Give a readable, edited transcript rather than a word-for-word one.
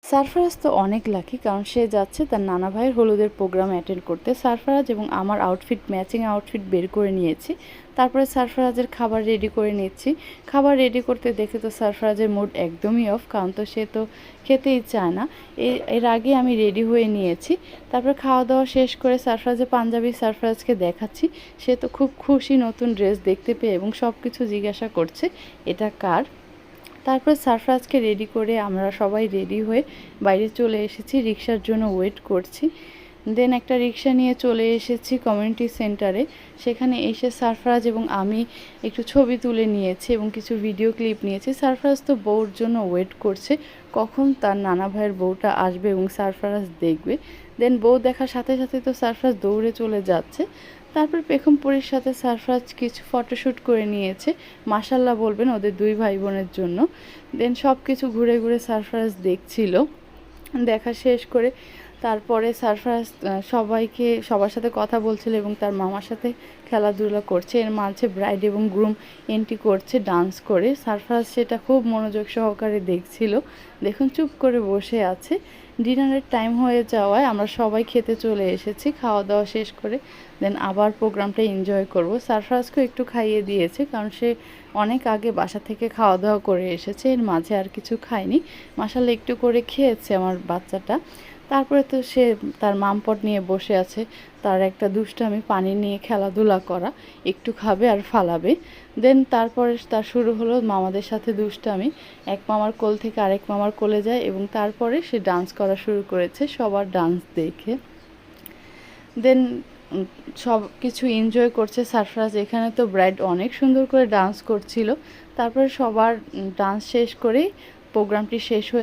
সারফারাজ তো অনেক লাকি, কারণ সে যাচ্ছে তার নানা ভাইয়ের হলুদের প্রোগ্রাম অ্যাটেন্ড করতে। সারফারাজ এবং আমার আউটফিট ম্যাচিং আউটফিট বের করে নিয়েছি। তারপরে সারফারাজের খাবার রেডি করে নিচ্ছি। খাবার রেডি করতে দেখে তো সারফারাজের মুড একদমই অফ, কারণ তো সে তো খেতেই চায় না। এর আগে আমি রেডি হয়ে নিয়েছি। তারপর খাওয়া দাওয়া শেষ করে সারফারাজের পাঞ্জাবি সারফারাজকে দেখাচ্ছি। সে তো খুব খুশি নতুন ড্রেস দেখতে পেয়ে এবং সব কিছু জিজ্ঞাসা করছে এটা কার। তারপর সারফরাজকে রেডি করে আমরা সবাই রেডি হয়ে বাইরে চলে এসেছি, রিক্সার জন্য ওয়েট করছি। দেন একটা রিক্সা নিয়ে চলে এসেছি কমিউনিটি সেন্টারে। সেখানে এসে সারফরাজ এবং আমি একটু ছবি তুলে নিয়েছি এবং কিছু ভিডিও ক্লিপ নিয়েছি। সারফরাজ তো বউর জন্য ওয়েট করছে কখন তার নানা ভাইয়ের বউটা আসবে এবং সারফরাজ দেখবে। দেন বউ দেখার সাথে সাথে তো সারফরাজ দৌড়ে চলে যাচ্ছে। তারপর পেখমপুরীর সাথে সারফরাজ কিছু ফটোশ্যুট করে নিয়েছে, মাশাল্লাহ বলবেন ওদের দুই ভাই বোনের জন্য। দেন সব কিছু ঘুরে ঘুরে সারফরাজ দেখছিল। দেখা শেষ করে তারপরে সারফরাজ সবার সাথে কথা বলছিল এবং তার মামার সাথে খেলাধুলা করছে। এর মাঝে ব্রাইড এবং গ্রুম এন্ট্রি করছে ডান্স করে। সারফরাজ সেটা খুব মনোযোগ সহকারে দেখছিল। দেখুন চুপ করে বসে আছে। ডিনারের টাইম হয়ে যাওয়ায় আমরা সবাই খেতে চলে এসেছি। খাওয়া দাওয়া শেষ করে দেন আবার প্রোগ্রামটা এনজয় করব। সারফরাজকেও একটু খাইয়ে দিয়েছে, কারণ সে অনেক আগে বাসা থেকে খাওয়া দাওয়া করে এসেছে, এর মাঝে আর কিছু খায়নি। মাশাআল্লাহ একটু করে খেয়েছে আমার বাচ্চাটা। তারপরে তো সে তার মামপট নিয়ে বসে আছে, তার একটা দুষ্টামি পানি নিয়ে খেলাধুলা করা, একটু খাবে আর ফালাবে। দেন তারপরে তার শুরু হলো মামাদের সাথে দুষ্টামি। এক মামার কোল থেকে আরেক মামার কোলে যায় এবং তারপরে সে ডান্স করা শুরু করেছে সবার ডান্স দেখে। দেন সব কিছু এনজয় করছে সারফরাজ। এখানে তো ব্রাইড অনেক সুন্দর করে ডান্স করছিল। তারপরে সবার ডান্স শেষ করে প্রোগ্রামটি শেষ হয়ে